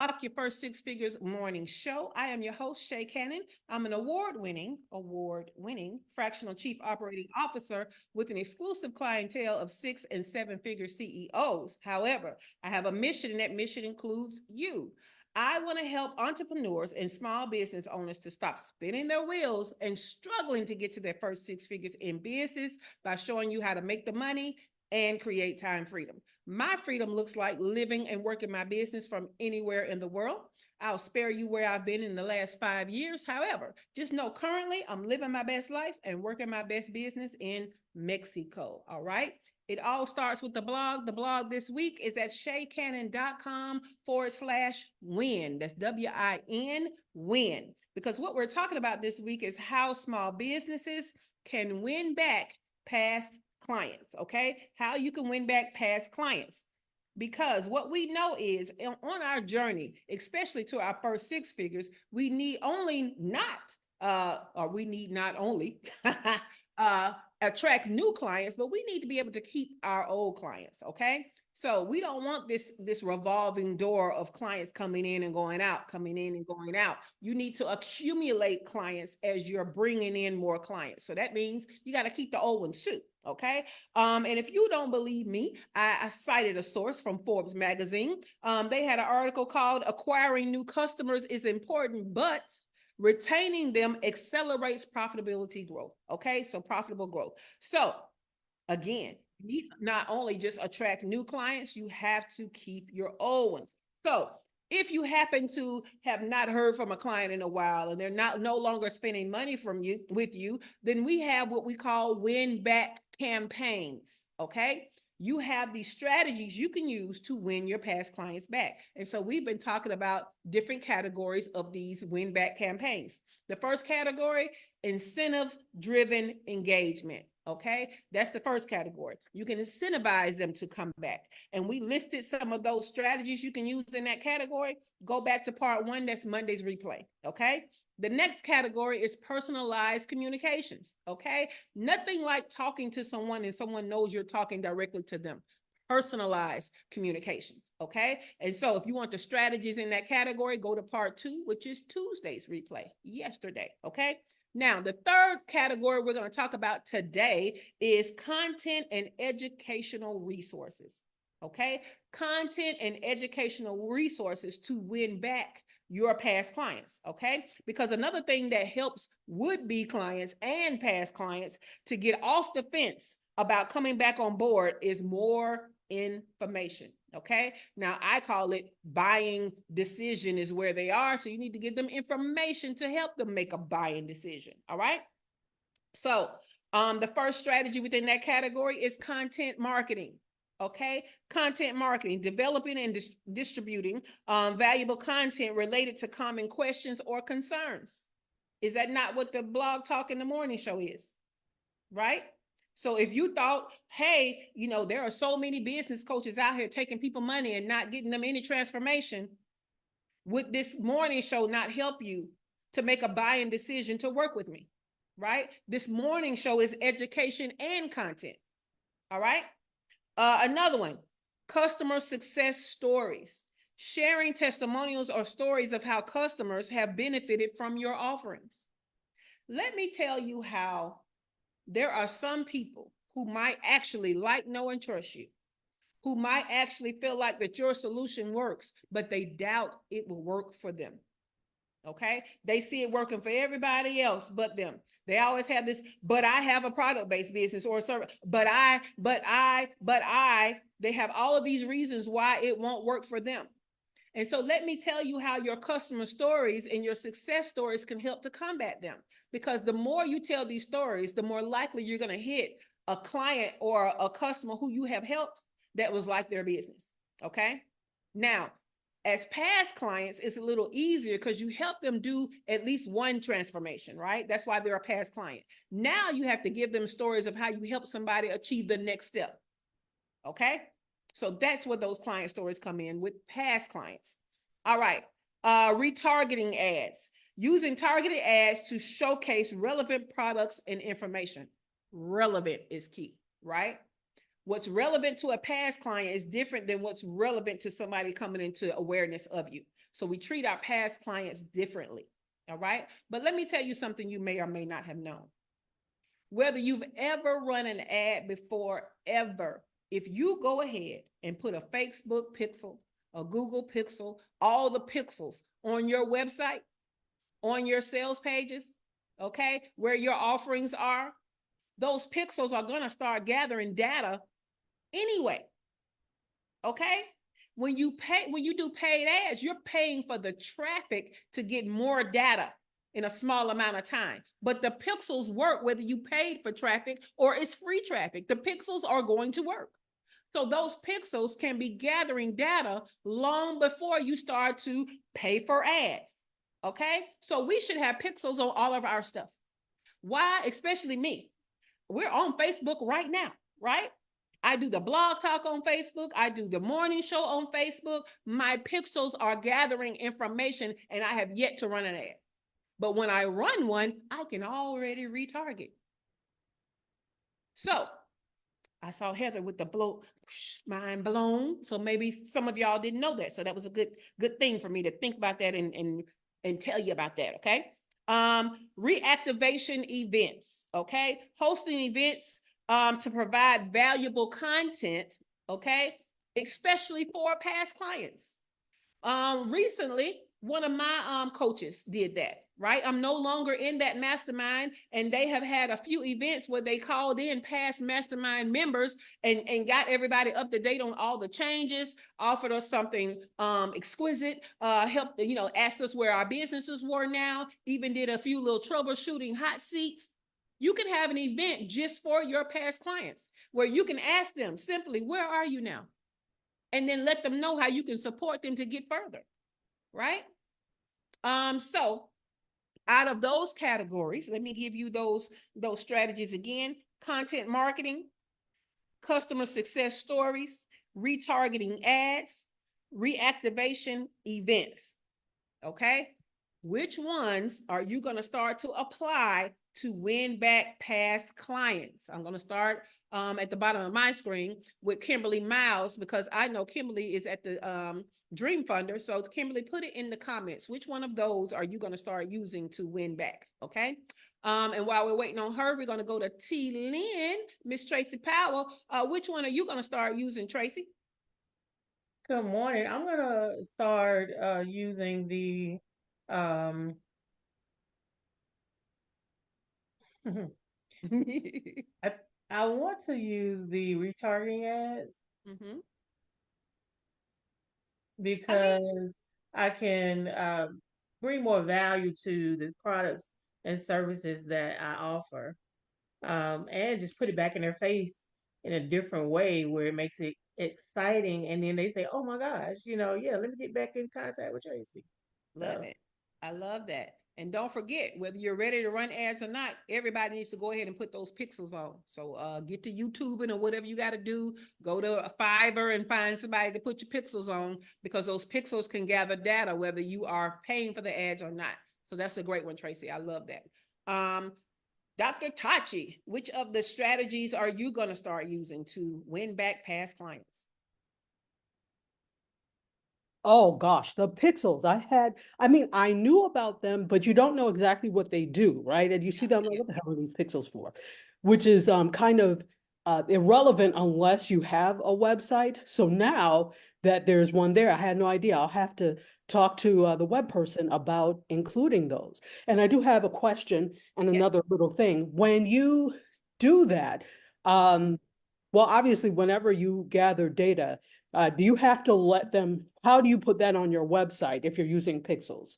Unlock Your First Six Figures morning show. I am your host, Shay Cannon. I'm an award-winning fractional chief operating officer with an exclusive clientele of 6 and 7 figure CEOs. However, I have a mission, and that mission includes you. I want to help entrepreneurs and small business owners to stop spinning their wheels and struggling to get to their first six figures in business by showing you how to make the money and create time freedom. My freedom looks like living and working my business from anywhere in the world. I'll spare you where I've been in the last 5 years. However, just know currently I'm living my best life and working my best business in Mexico. All right. It all starts with the blog. The blog this week is at shaycannon.com/win. That's WIN win. Because what we're talking about this week is how small businesses can win back past clients, okay? How you can win back past clients. Because what we know is on our journey, especially to our first six figures, we need only not, or we need not only attract new clients, but we need to be able to keep our old clients, okay? So we don't want this revolving door of clients coming in and going out, coming in and going out. You need to accumulate clients as you're bringing in more clients. So that means you got to keep the old ones too. Okay. And if you don't believe me, I cited a source from Forbes magazine. They had an article called "Acquiring New Customers is Important, but Retaining Them Accelerates Profitability Growth." Okay. So profitable growth. So again, you not only just attract new clients, you have to keep your old ones. So if you happen to have not heard from a client in a while and they're not no longer spending money from you with you, then we have what we call win back campaigns. Okay. You have these strategies you can use to win your past clients back. And so we've been talking about different categories of these win back campaigns. The first category, incentive driven engagement. Okay, that's the first category. You can incentivize them to come back. And we listed some of those strategies you can use in that category. Go back to part one, that's Monday's replay. Okay. The next category is personalized communications. Okay. Nothing like talking to someone and someone knows you're talking directly to them. Personalized communications. Okay. And so if you want the strategies in that category, go to part two, which is Tuesday's replay yesterday. Okay. Now, the third category we're going to talk about today is content and educational resources. Okay, content and educational resources to win back your past clients. Okay, because another thing that helps would-be clients and past clients to get off the fence about coming back on board is more information. Okay, now I call it buying decision is where they are. So you need to give them information to help them make a buying decision. All right. So the first strategy within that category is content marketing. Okay, content marketing, developing and distributing valuable content related to common questions or concerns. Is that not what the blog talk in the morning show is? Right? So if you thought, hey, there are so many business coaches out here taking people money and not getting them any transformation, would this morning show not help you to make a buying decision to work with me? Right? This morning show is education and content. All right. Another one, customer success stories, sharing testimonials or stories of how customers have benefited from your offerings. Let me tell you how there are some people who might actually like, know, and trust you, who might actually feel like that your solution works, but they doubt it will work for them. Okay. They see it working for everybody else but them. They always have this, but I have a product-based business or a service, they have all of these reasons why it won't work for them. And so let me tell you how your customer stories and your success stories can help to combat them. Because the more you tell these stories, the more likely you're going to hit a client or a customer who you have helped that was like their business. Okay. Now, as past clients, it's a little easier because you help them do at least one transformation, right? That's why they're a past client. Now you have to give them stories of how you help somebody achieve the next step. Okay. So that's where those client stories come in with past clients. All right. Retargeting ads. Using targeted ads to showcase relevant products and information. Relevant is key, right? What's relevant to a past client is different than what's relevant to somebody coming into awareness of you. So we treat our past clients differently. All right. But let me tell you something you may or may not have known. Whether you've ever run an ad before, ever, if you go ahead and put a Facebook pixel, a Google pixel, all the pixels on your website, on your sales pages, okay, where your offerings are, those pixels are going to start gathering data anyway. Okay. When you do paid ads, you're paying for the traffic to get more data in a small amount of time. But the pixels work whether you paid for traffic or it's free traffic. The pixels are going to work. So those pixels can be gathering data long before you start to pay for ads. Okay. So we should have pixels on all of our stuff. Why? Especially me. We're on Facebook right now, right? I do the blog talk on Facebook. I do the morning show on Facebook. My pixels are gathering information and I have yet to run an ad. But when I run one, I can already retarget. So I saw Heather with the mind blown. So maybe some of y'all didn't know that. So that was a good thing for me to think about that and tell you about that. Okay. Reactivation events. Okay. Hosting events to provide valuable content. Okay. Especially for past clients. Recently, one of my coaches did that, right? I'm no longer in that mastermind, and they have had a few events where they called in past mastermind members and got everybody up to date on all the changes, offered us something exquisite, helped, asked us where our businesses were now, even did a few little troubleshooting hot seats. You can have an event just for your past clients where you can ask them simply, where are you now? And then let them know how you can support them to get further, right? So out of those categories, let me give you those strategies again: content marketing, customer success stories, retargeting ads, reactivation events. Okay, which ones are you going to start to apply to win back past clients? I'm going to start at the bottom of my screen with Kimberly Miles, because I know Kimberly is at the Dream Funder. So Kimberly, put it in the comments. Which one of those are you going to start using to win back? Okay. And while we're waiting on her, we're going to go to T. Lynn, Miss Tracy Powell. Which one are you going to start using, Tracy? Good morning. I'm gonna start using the um I I want to use the retargeting ads Mm-hmm. I mean, because I can bring more value to the products and services that I offer, and just put it back in their face in a different way where it makes it exciting, and then they say, "Oh my gosh, yeah, let me get back in contact with Tracy." love So. it. I love that. And don't forget, whether you're ready to run ads or not, everybody needs to go ahead and put those pixels on. So get to YouTubing or whatever you got to do. Go to a Fiverr and find somebody to put your pixels on, because those pixels can gather data whether you are paying for the ads or not. So that's a great one, Tracy. I love that. Dr. Tachi, which of the strategies are you going to start using to win back past clients? Oh gosh, the pixels. I mean, I knew about them, but you don't know exactly what they do, right? And you see them, like, what the hell are these pixels for? Which is kind of irrelevant unless you have a website. So now that there's one there, I had no idea. I'll have to talk to the web person about including those. And I do have a question and Yes. another little thing. When you do that, um, well, obviously, whenever you gather data, do you have to let them, how do you put that on your website if you're using pixels?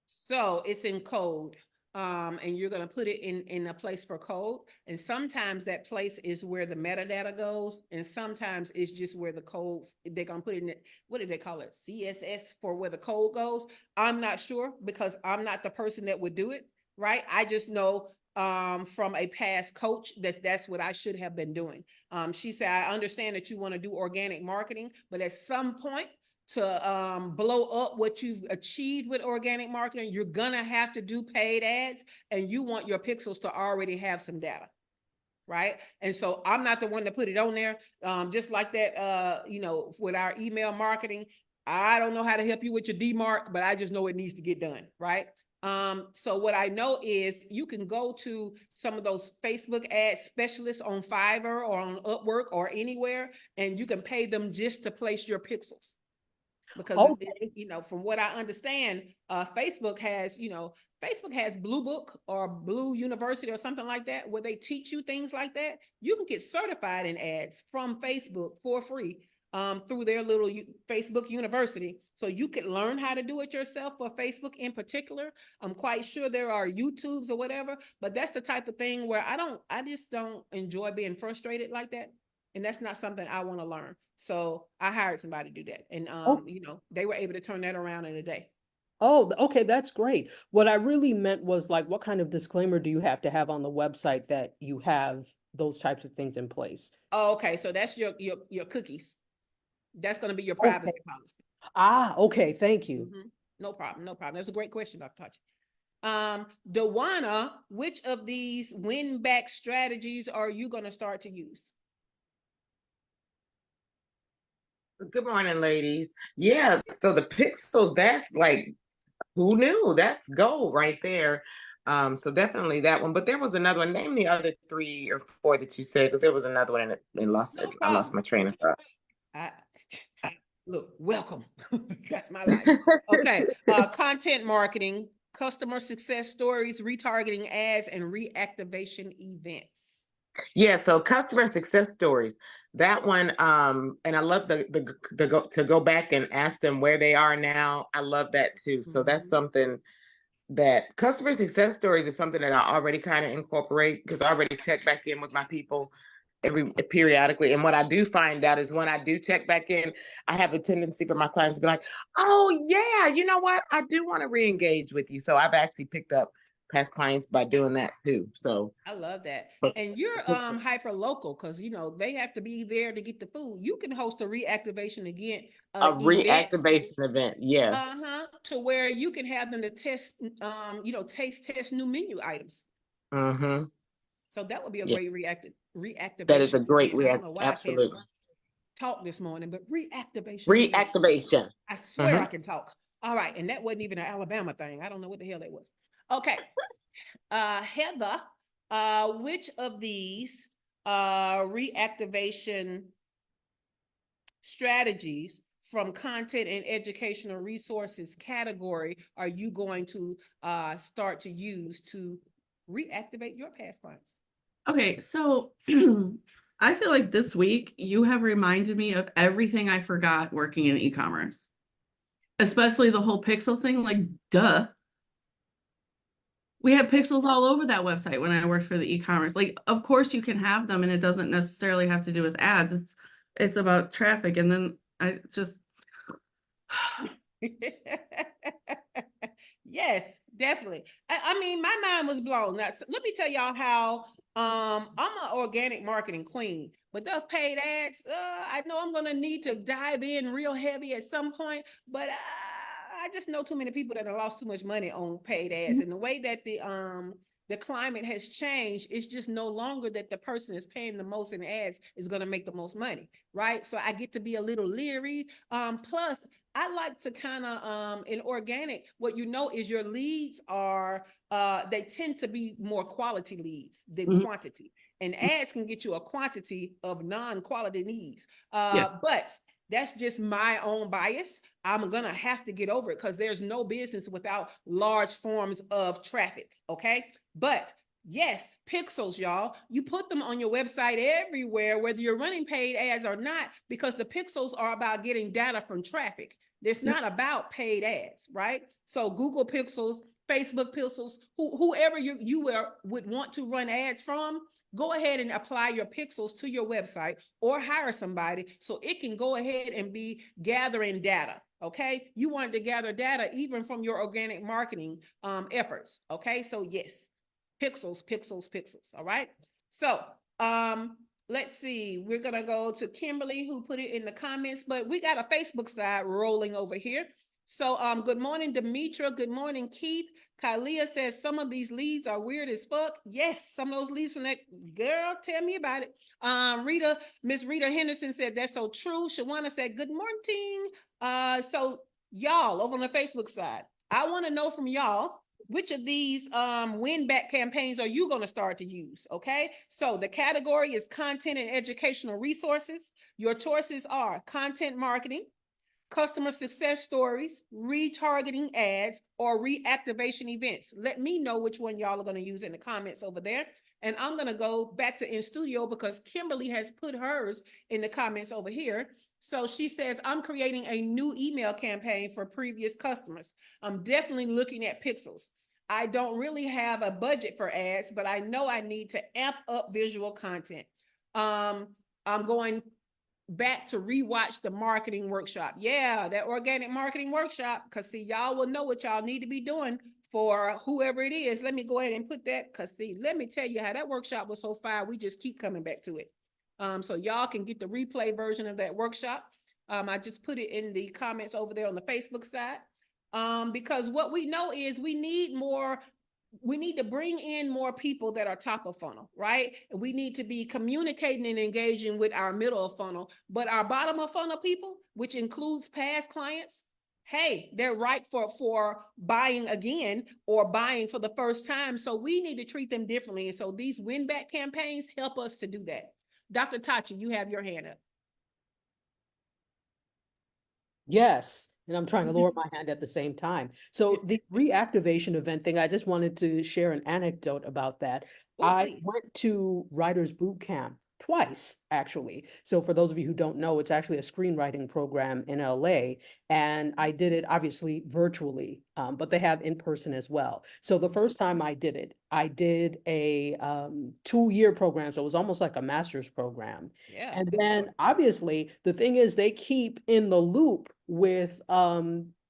So it's in code. And you're going to put it in a place for code. And sometimes that place is where the metadata goes. And sometimes it's just where the code, they're going to put it in, what do they call it? CSS for where the code goes. I'm not sure, because I'm not the person that would do it. Right. I just know from a past coach that's what I should have been doing. She said, I understand that you want to do organic marketing, but at some point, to blow up what you've achieved with organic marketing, you're gonna have to do paid ads, and you want your pixels to already have some data, right? And so I'm not the one to put it on there. Just like that, with our email marketing, I don't know how to help you with your DMARC, but I just know it needs to get done, right? So what I know is you can go to some of those Facebook ad specialists on Fiverr or on Upwork or anywhere, and you can pay them just to place your pixels. Because Okay. from what I understand, Facebook has, Facebook has Blue Book or Blue University or something like that, where they teach you things like that. You can get certified in ads from Facebook for free through their little Facebook University. So you could learn how to do it yourself for Facebook in particular. I'm quite sure there are YouTubes or whatever, but that's the type of thing where I just don't enjoy being frustrated like that. And that's not something I want to learn. So I hired somebody to do that. And Oh, they were able to turn that around in a day. oh, okay, that's great. What I really meant was like, what kind of disclaimer do you have on the website that you have those types of things in place? Oh, okay. So that's your cookies. That's going to be your Okay. privacy policy. Ah, okay, thank you. No problem. No problem. That's a great question, Dr. Tachi. Dewana, which of these win back strategies are you going to start to use? Good morning, ladies. Yeah, so the pixels, that's like, who knew? That's gold right there. So definitely that one. But there was another one. Name the other 3 or 4 that you said, because there was another one and No I lost problem. my train of thought. I, look, welcome. That's my life. Okay. Content marketing, customer success stories, retargeting ads, and reactivation events. Yeah, so customer success stories. That one, and I love to go back and ask them where they are now. I love that too. So that's something that customer success stories is something that I already kind of incorporate, because I already check back in with my people periodically. And what I do find out is when I do check back in, I have a tendency for my clients to be like, oh yeah, you know what? I do want to re-engage with you. So I've actually picked up past clients by doing that too. So I love that. but And you're hyper local because they have to be there to get the food. You can host a reactivation again a event. reactivation event, yes. To where you can have them to test taste test new menu items. Mm-hmm. So that would be a Yeah, great that is reactivation a great event. I don't know why I can't absolutely talk this morning, but reactivation event. reactivation. I swear I can talk. All right, and that wasn't even an Alabama thing. I don't know what the hell that was. Okay. Heather, which of these reactivation strategies from content and educational resources category are you going to start to use to reactivate your past clients? Okay, so I feel like this week you have reminded me of everything I forgot working in e-commerce, especially the whole pixel thing. Like, duh. We had pixels all over that website when I worked for the e-commerce. Like, of course you can have them, and it doesn't necessarily have to do with ads. It's about traffic. And then I just Yes, definitely. I mean, my mind was blown. Now, so let me tell y'all how I'm an organic marketing queen, but those paid ads, I know I'm gonna need to dive in real heavy at some point, but I just know too many people that have lost too much money on paid ads, and the way that the climate has changed, it's just no longer that the person is paying the most in ads is going to make the most money, right? So I get to be a little leery. Plus, I like to kind of in organic, what you know is your leads are they tend to be more quality leads than quantity. And ads can get you a quantity of non-quality leads. yeah. But that's just my own bias. I'm gonna have to get over it because there's no business without large forms of traffic. Okay. But yes, pixels, y'all. You put them on your website everywhere, whether you're running paid ads or not, because the pixels are about getting data from traffic. It's not about paid ads, right? So Google pixels, Facebook pixels, whoever you would want to run ads from, go ahead and apply your pixels to your website or hire somebody so it can go ahead and be gathering data. Okay. You wanted to gather data even from your organic marketing efforts. Okay. So yes, pixels, pixels, pixels. All right. So let's see. We're gonna go to Kimberly who put it in the comments, but we got a Facebook side rolling over here. So good morning, Demetra. Good morning, Keith. Kylia says some of these leads are weird as fuck. Yes, some of those leads from that girl. Tell me about it. Miss Rita Henderson said that's so true. Shawana said good morning. So y'all over on the Facebook side, I want to know from y'all, which of these win back campaigns are you going to start to use? Okay. So the category is content and educational resources. Your choices are content marketing, customer success stories, retargeting ads, or reactivation events. Let me know which one y'all are going to use in the comments over there. And I'm going to go back to in studio because Kimberly has put hers in the comments over here. So she says, I'm creating a new email campaign for previous customers. I'm definitely looking at pixels. I don't really have a budget for ads, but I know I need to amp up visual content. I'm going back to rewatch the marketing workshop. Yeah, that organic marketing workshop. Because see, y'all will know what y'all need to be doing for whoever it is. Let me go ahead and put that. Because see, let me tell you how that workshop was so fire. We just keep coming back to it. So y'all can get the replay version of that workshop. I just put it in the comments over there on the Facebook side. Because what we know is we need to bring in more people that are top of funnel, right? We need to be communicating and engaging with our middle of funnel, but our bottom of funnel people, which includes past clients, hey, they're ripe for buying again or buying for the first time. So we need to treat them differently. And so these win back campaigns help us to do that. Dr. Tachi, you have your hand up. Yes. And I'm trying to lower my hand at the same time. So the reactivation event thing, I just wanted to share an anecdote about that. Oh, I please. went to Writers Boot Camp twice, actually. So for those of you who don't know, it's actually a screenwriting program in LA. And I did it obviously virtually, but they have in person as well. So the first time I did a 2-year program. So it was almost like a master's program. Yeah. And then obviously the thing is they keep in the loop with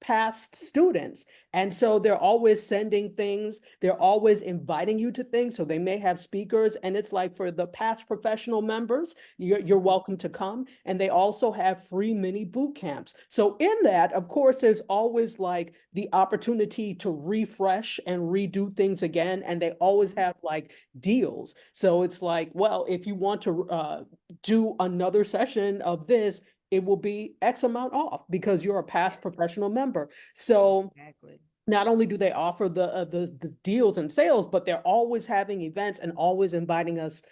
past students. And so they're always sending things, they're always inviting you to things. So they may have speakers, and it's like for the past professional members, you're welcome to come. And they also have free mini boot camps. So in that, of course, there's always like the opportunity to refresh and redo things again. And they always have like deals. So it's like, well, if you want to do another session of this, it will be X amount off because you're a past professional member. So Exactly. not only do they offer the deals and sales, but they're always having events and always inviting us,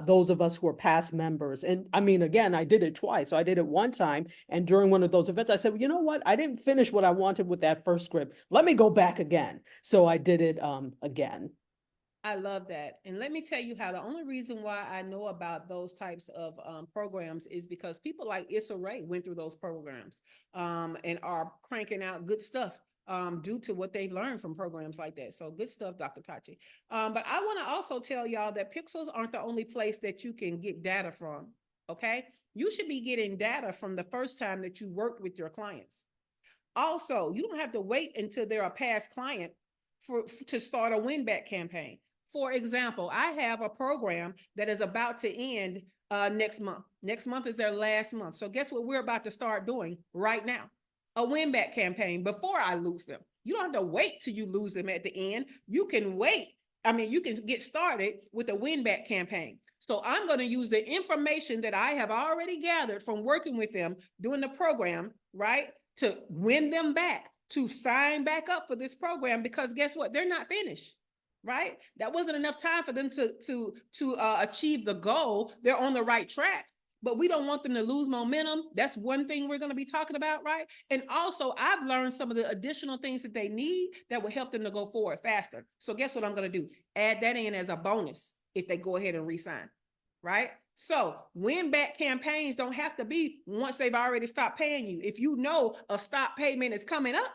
those of us who are past members. And I mean, again, I did it twice. So I did it one time, and during one of those events, I said, well, you know what? I didn't finish what I wanted with that first script. Let me go back again. So I did it again. I love that. And let me tell you how the only reason why I know about those types of programs is because people like Issa Rae went through those programs and are cranking out good stuff due to what they've learned from programs like that. So good stuff, Dr. Tachi. But I want to also tell y'all that pixels aren't the only place that you can get data from. Okay. You should be getting data from the first time that you worked with your clients. Also, you don't have to wait until they're a past client to start a win back campaign. For example, I have a program that is about to end next month. Next month is their last month. So guess what we're about to start doing right now? A win back campaign before I lose them. You don't have to wait till you lose them at the end. You can wait. I mean, you can get started with a win back campaign. So I'm going to use the information that I have already gathered from working with them doing the program, right? To win them back, to sign back up for this program, because guess what? They're not finished, right? That wasn't enough time for them to achieve the goal. They're on the right track, but we don't want them to lose momentum. That's one thing we're going to be talking about, right? And also, I've learned some of the additional things that they need that will help them to go forward faster. So guess what I'm going to do? Add that in as a bonus if they go ahead and re-sign, right? So win back campaigns don't have to be once they've already stopped paying you. If you know a stop payment is coming up,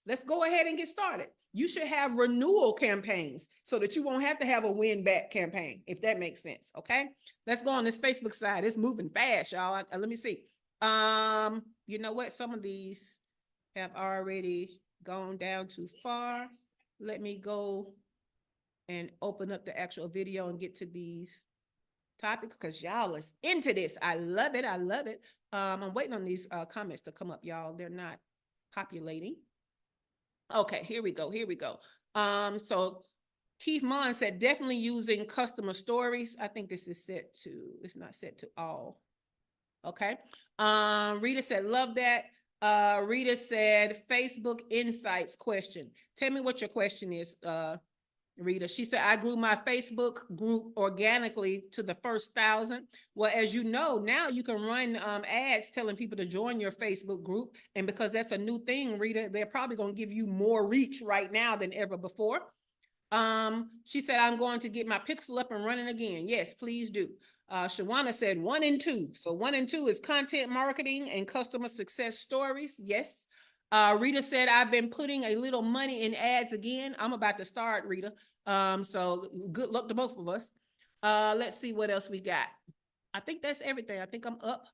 let's go ahead and get started. You should have renewal campaigns so that you won't have to have a win back campaign, if that makes sense. Okay. Let's go on this Facebook side. It's moving fast, y'all. Let me see. You know what? Some of these have already gone down too far. Let me go and open up the actual video and get to these topics because y'all is into this. I love it. I love it. I'm waiting on these comments to come up, y'all. They're not populating. Okay, here we go. Here we go. So Keith Mon said definitely using customer stories. I think this is set to, it's not set to all. Okay. Rita said, love that. Rita said, Facebook Insights question. Tell me what your question is, Rita. She said, I grew my Facebook group organically to the first 1,000. Well, as you know, now you can run ads telling people to join your Facebook group. And because that's a new thing, Rita, they're probably going to give you more reach right now than ever before. She said, I'm going to get my pixel up and running again. Yes, please do. Shawana said 1 and 2. So 1 and 2 is content marketing and customer success stories. Yes. Rita said, I've been putting a little money in ads again. I'm about to start, Rita. So good luck to both of us. Let's see what else we got. I think that's everything. I think I'm up.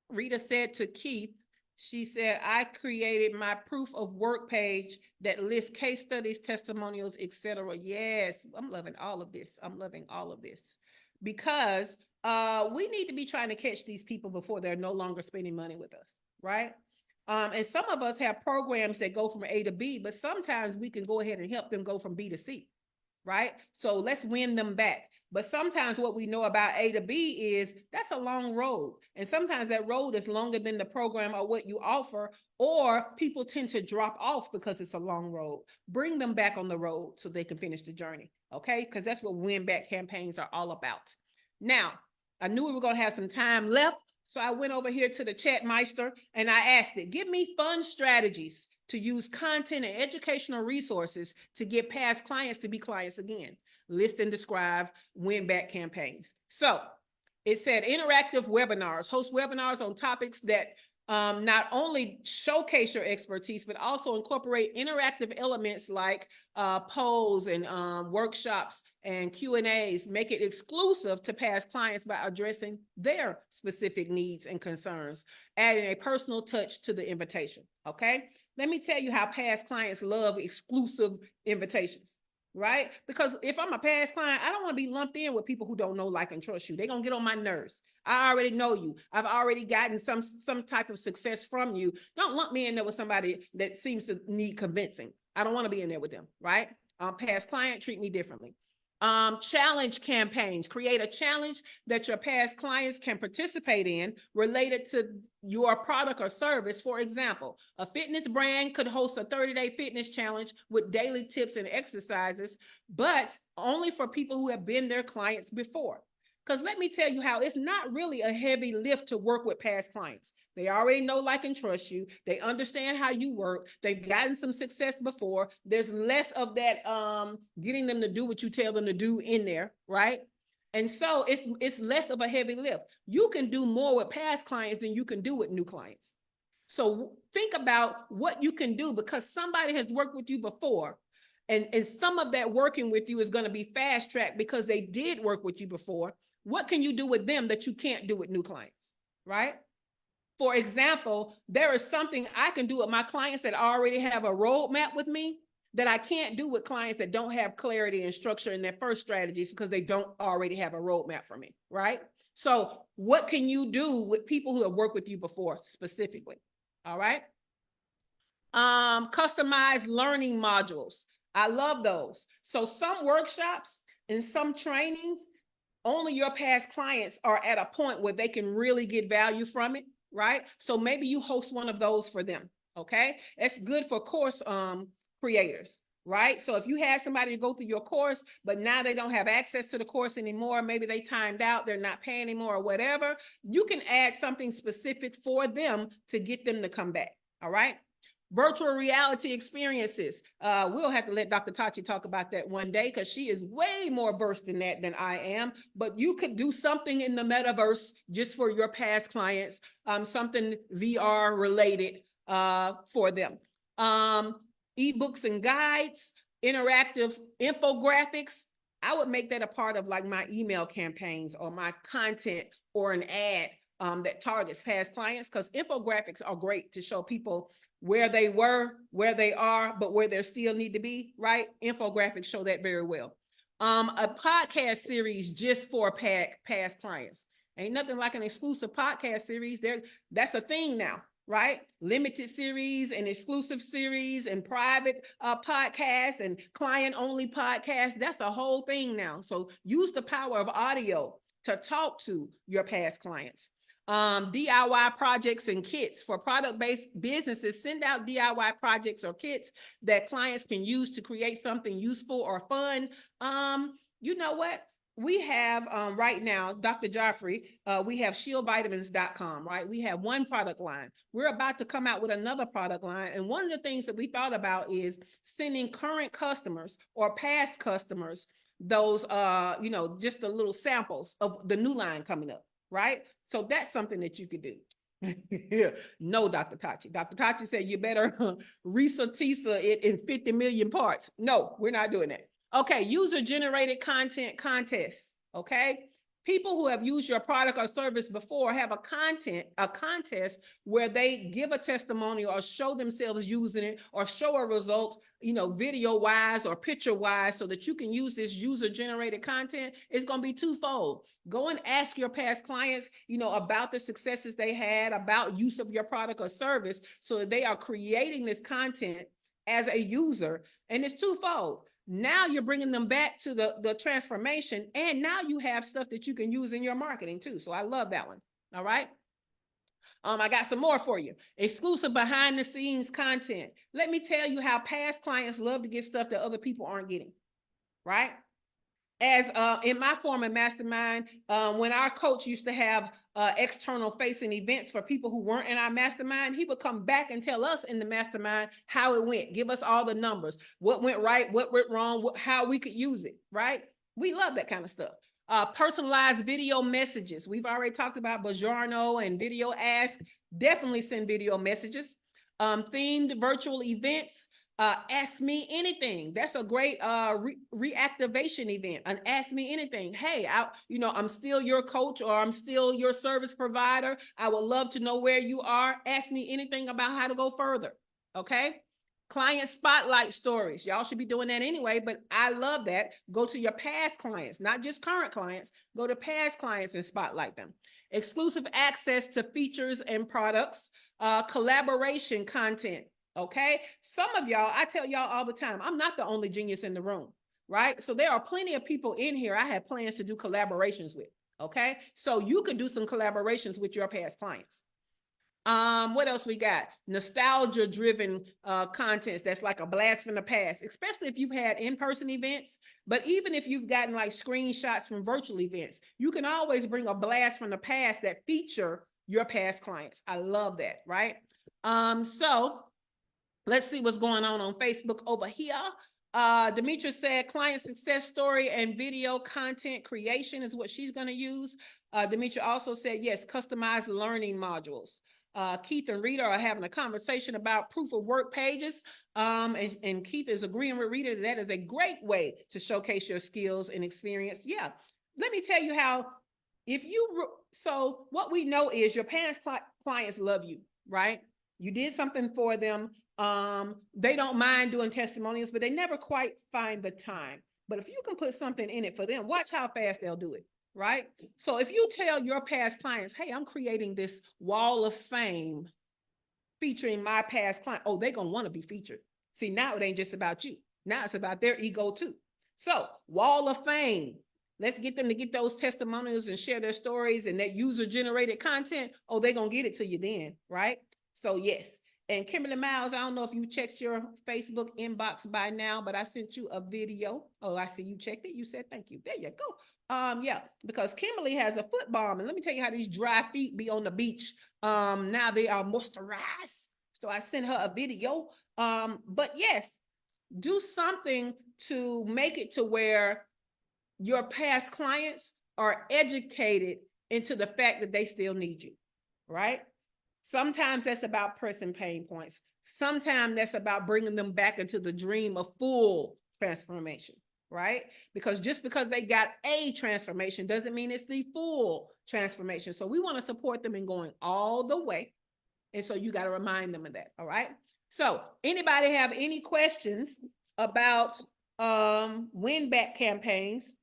Rita said to Keith, she said, I created my proof of work page that lists case studies, testimonials, etc. Yes, I'm loving all of this. I'm loving all of this because we need to be trying to catch these people before they're no longer spending money with us, right? And some of us have programs that go from A to B, but sometimes we can go ahead and help them go from B to C, right? So let's win them back. But sometimes what we know about A to B is that's a long road. And sometimes that road is longer than the program or what you offer, or people tend to drop off because it's a long road. Bring them back on the road so they can finish the journey, okay? Because that's what win back campaigns are all about. Now, I knew we were going to have some time left, so I went over here to the chat meister and I asked it, give me fun strategies to use content and educational resources to get past clients to be clients again. List and describe win back campaigns. So it said interactive webinars, host webinars on topics that not only showcase your expertise, but also incorporate interactive elements like polls and workshops and Q&As, make it exclusive to past clients by addressing their specific needs and concerns, adding a personal touch to the invitation, okay? Let me tell you how past clients love exclusive invitations, right? Because if I'm a past client, I don't want to be lumped in with people who don't know, like, and trust you. They're going to get on my nerves. I already know you. I've already gotten some type of success from you. Don't lump me in there with somebody that seems to need convincing. I don't want to be in there with them, right? Past client, treat me differently. Challenge campaigns, create a challenge that your past clients can participate in related to your product or service. For example, a fitness brand could host a 30-day fitness challenge with daily tips and exercises, but only for people who have been their clients before. Because let me tell you how it's not really a heavy lift to work with past clients. They already know, like, and trust you. They understand how you work. They've gotten some success before. There's less of that getting them to do what you tell them to do in there, right? And so it's less of a heavy lift. You can do more with past clients than you can do with new clients. So think about what you can do because somebody has worked with you before. And some of that working with you is going to be fast tracked because they did work with you before. What can you do with them that you can't do with new clients, right? For example, there is something I can do with my clients that already have a roadmap with me that I can't do with clients that don't have clarity and structure in their first strategies because they don't already have a roadmap for me, right? So what can you do with people who have worked with you before specifically? All right. Customized learning modules. I love those. So some workshops and some trainings, only your past clients are at a point where they can really get value from it, right? So maybe you host one of those for them, okay? It's good for course creators, right? So if you have somebody to go through your course, but now they don't have access to the course anymore, maybe they timed out, they're not paying anymore or whatever, you can add something specific for them to get them to come back, all right? Virtual reality experiences. We'll have to let Dr. Tachi talk about that one day because she is way more versed in that than I am. But you could do something in the metaverse just for your past clients, something VR related for them. Ebooks and guides, interactive infographics. I would make that a part of like my email campaigns or my content or an ad that targets past clients because infographics are great to show people where they were, where they are, but where they still need to be, right? Infographics show that very well. A podcast series just for past clients. Ain't nothing like an exclusive podcast series. That's a thing now, right? Limited series and exclusive series and private podcasts and client-only podcasts. That's the whole thing now. So use the power of audio to talk to your past clients. DIY projects and kits for product-based businesses. Send out DIY projects or kits that clients can use to create something useful or fun. You know what? We have right now, Dr. Joffrey, we have shieldvitamins.com, right? We have one product line. We're about to come out with another product line. And one of the things that we thought about is sending current customers or past customers those, just the little samples of the new line coming up, right? So that's something that you could do. No, Dr. Tachi. Dr. Tachi said you better Risa it in 50 million parts. No, we're not doing that. Okay, user-generated content contests, okay? People who have used your product or service before have a contest where they give a testimonial or show themselves using it or show a result, video-wise or picture-wise, so that you can use this user-generated content. It's going to be twofold. Go and ask your past clients, about the successes they had, about use of your product or service, so that they are creating this content as a user, and it's twofold. Now you're bringing them back to the transformation, and now you have stuff that you can use in your marketing too. So I love that one. All right. I got some more for you. Exclusive behind the scenes content. Let me tell you how past clients love to get stuff that other people aren't getting, right? As in my former mastermind, when our coach used to have external facing events for people who weren't in our mastermind, he would come back and tell us in the mastermind how it went, give us all the numbers, what went right, what went wrong, how we could use it, right? We love that kind of stuff. Personalized video messages. We've already talked about Buongiorno and video ask. Definitely send video messages. Themed virtual events. Ask me anything. That's a great reactivation event. An ask me anything. Hey, I'm still your coach, or I'm still your service provider. I would love to know where you are. Ask me anything about how to go further. Okay. Client spotlight stories. Y'all should be doing that anyway, but I love that. Go to your past clients, not just current clients. Go to past clients and spotlight them. Exclusive access to features and products. Collaboration content. Okay. Some of y'all, I tell y'all all the time, I'm not the only genius in the room, right? So there are plenty of people in here I have plans to do collaborations with. Okay. So you could do some collaborations with your past clients. What else we got? Nostalgia driven contents. That's like a blast from the past, especially if you've had in-person events. But even if you've gotten like screenshots from virtual events, you can always bring a blast from the past that feature your past clients. I love that, right? So let's see what's going on Facebook over here. Demetra said client success story and video content creation is what she's going to use. Demetra also said, yes, customized learning modules. Keith and Rita are having a conversation about proof of work pages. And Keith is agreeing with Rita that is a great way to showcase your skills and experience. Yeah. Let me tell you how, so what we know is your past clients love you, right? You did something for them. They don't mind doing testimonials, but they never quite find the time. But if you can put something in it for them, watch how fast they'll do it, right? So if you tell your past clients, hey, I'm creating this wall of fame featuring my past client, oh, they're going to want to be featured. See, now it ain't just about you. Now it's about their ego too. So wall of fame. Let's get them to get those testimonials and share their stories and that user-generated content. Oh, they're going to get it to you then, right? So yes. And Kimberly Miles, I don't know if you checked your Facebook inbox by now, but I sent you a video. Oh, I see you checked it. You said thank you. There you go. Yeah, because Kimberly has a foot balm, and let me tell you how these dry feet be on the beach. Now they are moisturized. So I sent her a video. But yes, do something to make it to where your past clients are educated into the fact that they still need you, right? Sometimes that's about pressing pain points. Sometimes that's about bringing them back into the dream of full transformation, right? Because just because they got a transformation doesn't mean it's the full transformation. So we want to support them in going all the way. And so you got to remind them of that, all right? So anybody have any questions about win-back campaigns?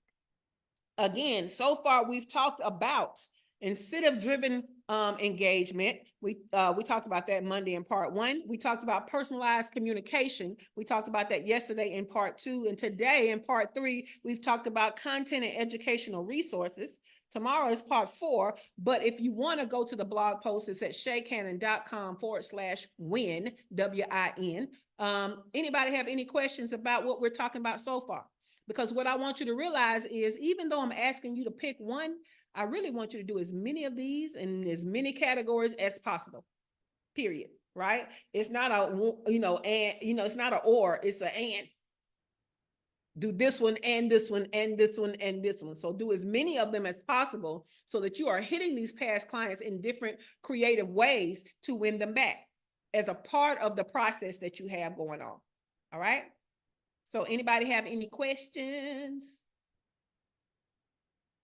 Again, so far we've talked about incentive-driven engagement. We talked about that Monday in part 1. We talked about personalized communication. We talked about that yesterday in part 2. And today in part 3, we've talked about content and educational resources. Tomorrow is part 4, but if you want to go to the blog post, it's at shaycannon.com/win, WIN. Anybody have any questions about what we're talking about so far? Because what I want you to realize is, even though I'm asking you to pick one, I really want you to do as many of these in as many categories as possible, period, right? It's not a, and, it's not a or, it's a and. Do this one and this one and this one and this one. So do as many of them as possible so that you are hitting these past clients in different creative ways to win them back as a part of the process that you have going on. All right. So anybody have any questions?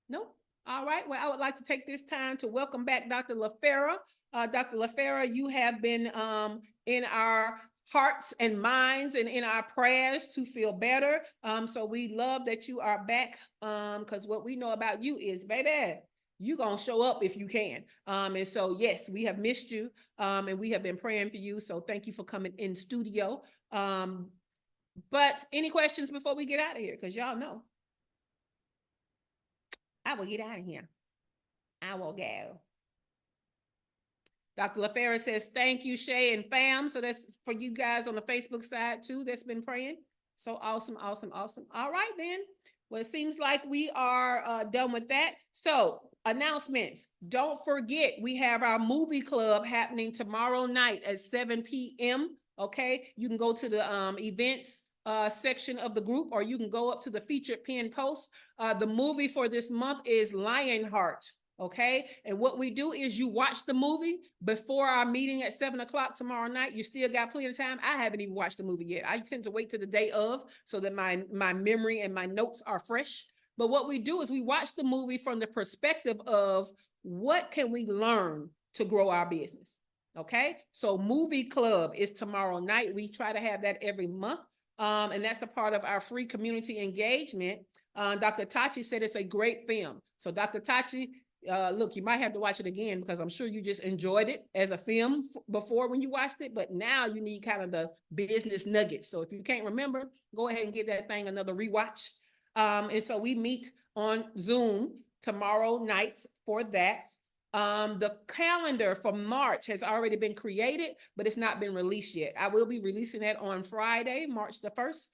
No? All right. Well, I would like to take this time to welcome back Dr. LaFera. Dr. LaFera, you have been in our hearts and minds and in our prayers to feel better. So we love that you are back, because what we know about you is, baby, you're going to show up if you can. And so, yes, we have missed you, and we have been praying for you. So thank you for coming in studio. But any questions before we get out of here? Because y'all know I will get out of here. I will go. Dr. LaFera says, thank you, Shay and fam. So that's for you guys on the Facebook side too, that's been praying. So awesome, awesome, awesome. All right, then. Well, it seems like we are done with that. So announcements. Don't forget, we have our movie club happening tomorrow night at 7 p.m. Okay, you can go to the events section of the group, or you can go up to the featured pin post. The movie for this month is Lionheart. Okay, and what we do is you watch the movie before our meeting at 7 o'clock tomorrow night. You still got plenty of time. I haven't even watched the movie yet. I tend to wait till the day of so that my memory and my notes are fresh. But what we do is we watch the movie from the perspective of what can we learn to grow our business. Okay, so movie club is tomorrow night. We try to have that every month. And that's a part of our free community engagement. Dr. Tachi said it's a great film. So Dr. Tachi, look, you might have to watch it again because I'm sure you just enjoyed it as a film before when you watched it, but now you need kind of the business nuggets. So if you can't remember, go ahead and give that thing another rewatch. And so we meet on Zoom tomorrow night for that. The calendar for March has already been created, but it's not been released yet. I will be releasing that on Friday, March the 1st.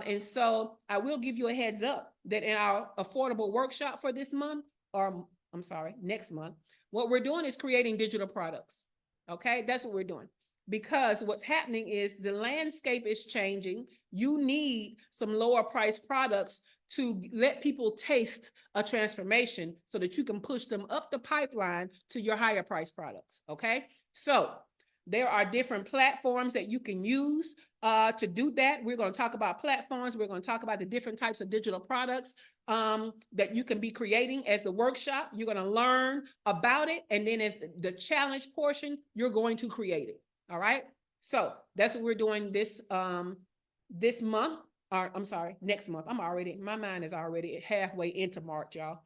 And so I will give you a heads up that in our affordable workshop for this month, or I'm sorry, next month, what we're doing is creating digital products. Okay, that's what we're doing. Because what's happening is the landscape is changing. You need some lower price products to let people taste a transformation so that you can push them up the pipeline to your higher price products. Okay, so there are different platforms that you can use to do that. We're going to talk about platforms. We're going to talk about the different types of digital products that you can be creating as the workshop. You're going to learn about it. And then as the challenge portion, you're going to create it. All right. So that's what we're doing this month. Or I'm sorry, next month. My mind is already halfway into March, y'all.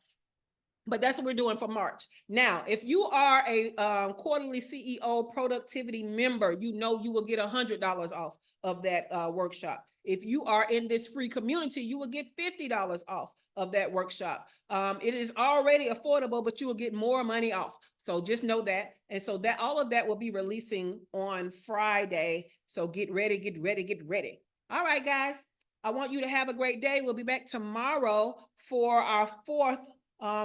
But that's what we're doing for March. Now, if you are a quarterly CEO productivity member, you know you will get $100 off of that workshop. If you are in this free community, you will get $50 off of that workshop. It is already affordable, but you will get more money off. So just know that. And so that all of that will be releasing on Friday. So get ready, get ready, get ready. All right, guys. I want you to have a great day. We'll be back tomorrow for our 4th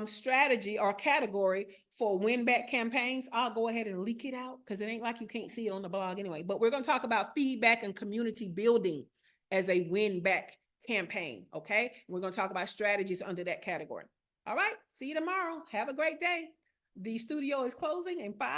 strategy or category for win back campaigns. I'll go ahead and leak it out because it ain't like you can't see it on the blog anyway. But we're going to talk about feedback and community building as a win back campaign. Okay. We're going to talk about strategies under that category. All right. See you tomorrow. Have a great day. The studio is closing in 5.